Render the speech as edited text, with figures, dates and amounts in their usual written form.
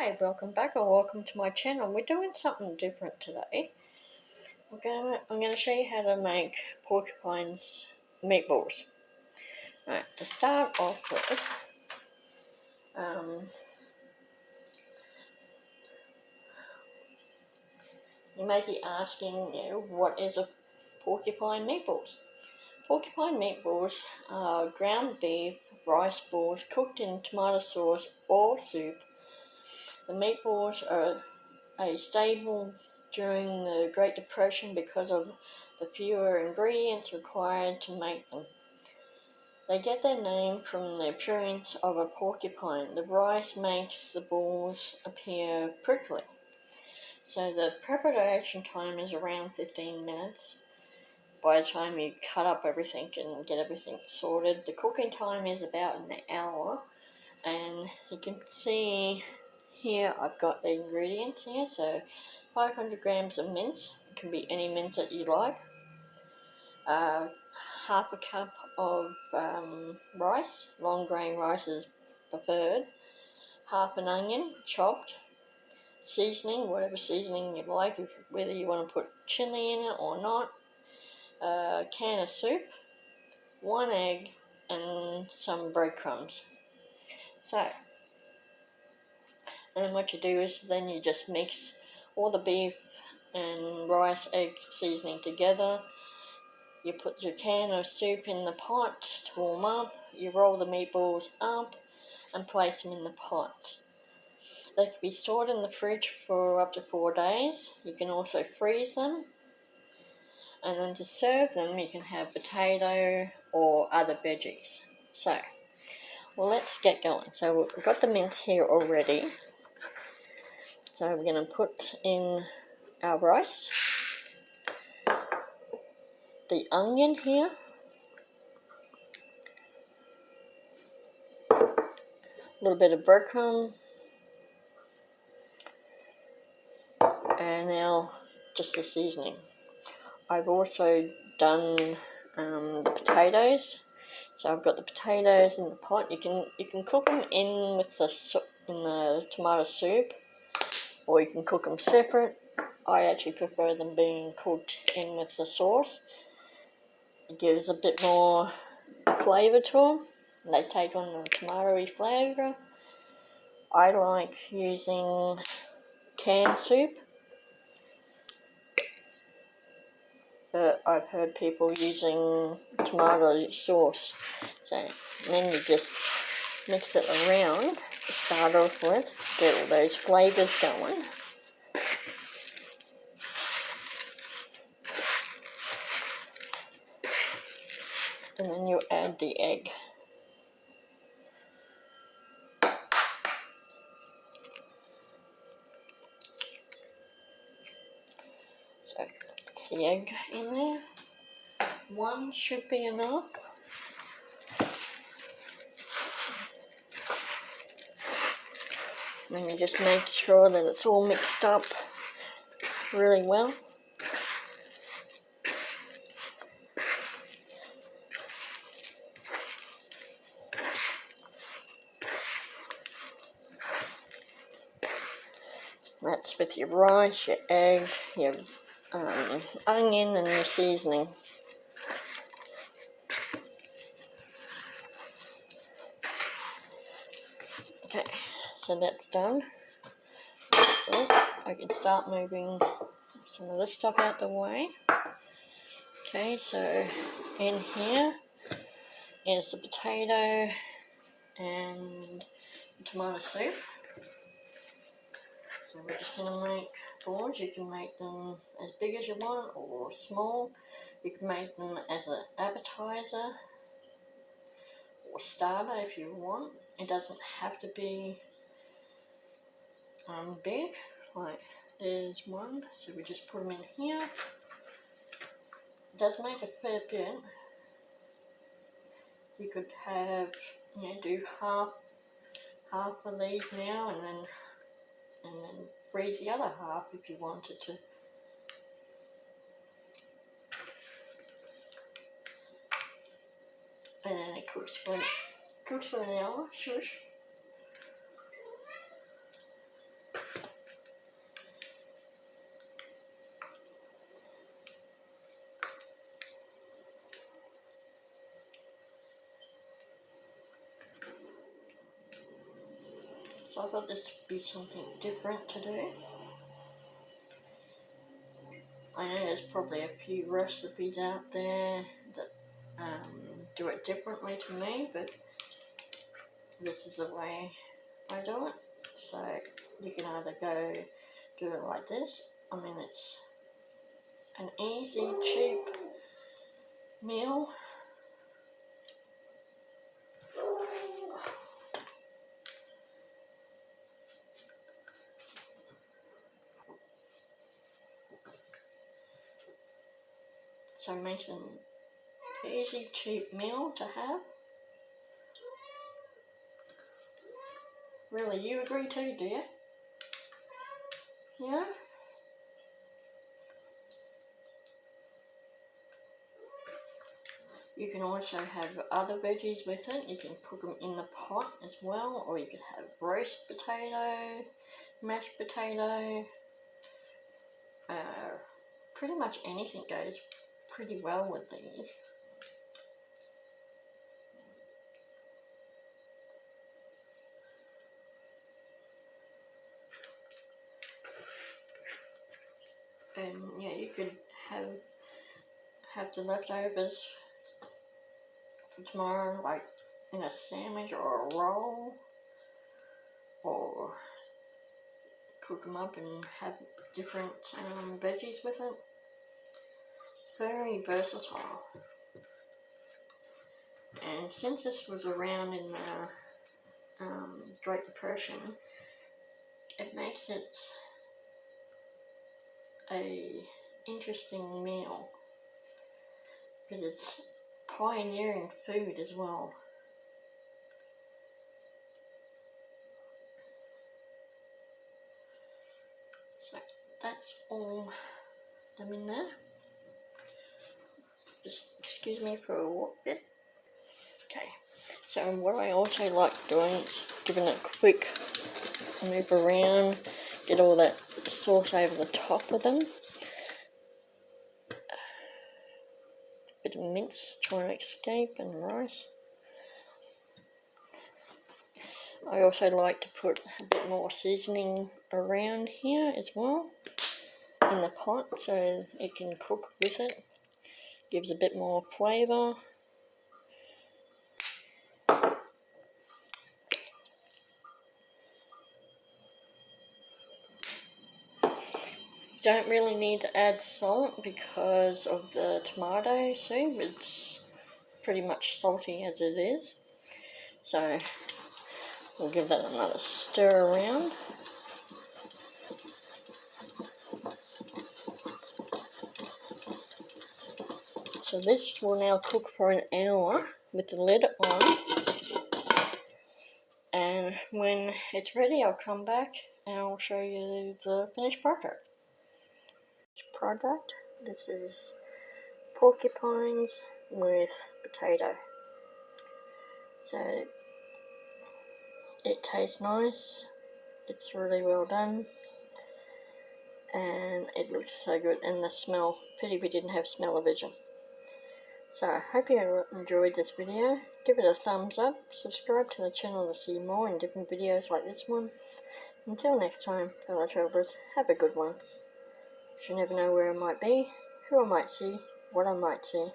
Hi, welcome back or welcome to my channel. We're doing something different today. I'm going to show you how to make porcupines meatballs. Right, to start off with, you may be asking, what is a porcupine meatballs? Porcupine meatballs are ground beef, rice balls cooked in tomato sauce or soup. The meatballs are a staple during the Great Depression because of the fewer ingredients required to make them. They get their name from the appearance of a porcupine. The rice makes the balls appear prickly. So the preparation time is around 15 minutes. By the time you cut up everything and get everything sorted, the cooking time is about an hour. And you can see here I've got the ingredients here. So 500 grams of mince. It can be any mince that you like. Half a cup of rice. Long grain rice is preferred. Half an onion chopped. Seasoning, whatever seasoning you like, whether you want to put chili in it or not. A can of soup. 1 egg and some breadcrumbs. So, and then what you do is then you just mix all the beef and rice, egg seasoning together. You put your can of soup in the pot to warm up. You roll the meatballs up and place them in the pot. They can be stored in the fridge for up to 4 days. You can also freeze them. And then to serve them, you can have potato or other veggies. So, well, let's get going. So we've got the mince here already. So we're going to put in our rice, the onion here, a little bit of breadcrumb, and now just the seasoning. I've also done the potatoes. So I've got the potatoes in the pot. You can cook them in with the tomato soup, or you can cook them separate. I actually prefer them being cooked in with the sauce. It gives a bit more flavour to them. They take on the tomatoey flavour. I like using canned soup, but I've heard people using tomato sauce. So then you just mix it around to start off with, get all those flavours going. And then you add the egg. So that's the egg in there. One should be enough. And then you just make sure that it's all mixed up really well. That's with your rice, your egg, your onion, and your seasoning. Okay, so that's done. So I can start moving some of this stuff out the way. Okay, so in here is the potato and tomato soup. So we're just going to make balls. You can make them as big as you want or small. You can make them as an appetizer or starter if you want. It doesn't have to be big. Like there's one, so we just put them in here. It does make a fair bit. You could have, do half of these now, and then freeze the other half if you wanted to. And then it cooks for an hour. Shush. So I thought this would be something different to do. I know there's probably a few recipes out there that do it differently to me, but this is the way I do it. So you can either go do it like this. I mean, it's an easy, cheap meal. So it makes an easy, cheap meal to have. Really, you agree too, do you? Yeah? You can also have other veggies with it. You can cook them in the pot as well, or you could have roast potato, mashed potato. Pretty much anything goes pretty well with these. And yeah, you could have the leftovers for tomorrow, like in a sandwich or a roll, or cook them up and have different veggies with it. It's very versatile. And since this was around in the Great Depression, it makes it a interesting meal because it's pioneering food as well. So that's all them in there. Just excuse me for a walk bit. Okay, so what I also like doing is giving it a quick move around, get all that sauce over the top of them. Bit of mince trying to escape, and rice. I also like to put a bit more seasoning around here as well in the pot so it can cook with it. Gives a bit more flavour. You don't really need to add salt because of the tomato soup. It's pretty much salty as it is. So we'll give that another stir around. So this will now cook for an hour with the lid on. And when it's ready, I'll come back and I'll show you the finished product. This is porcupines with potato. So it tastes nice. It's really well done. And it looks so good. And the smell, pity we didn't have smell-o-vision. So I hope you enjoyed this video. Give it a thumbs up, subscribe to the channel to see more and different videos like this one. Until next time, fellow travellers, have a good one. You never know where I might be, who I might see, what I might see.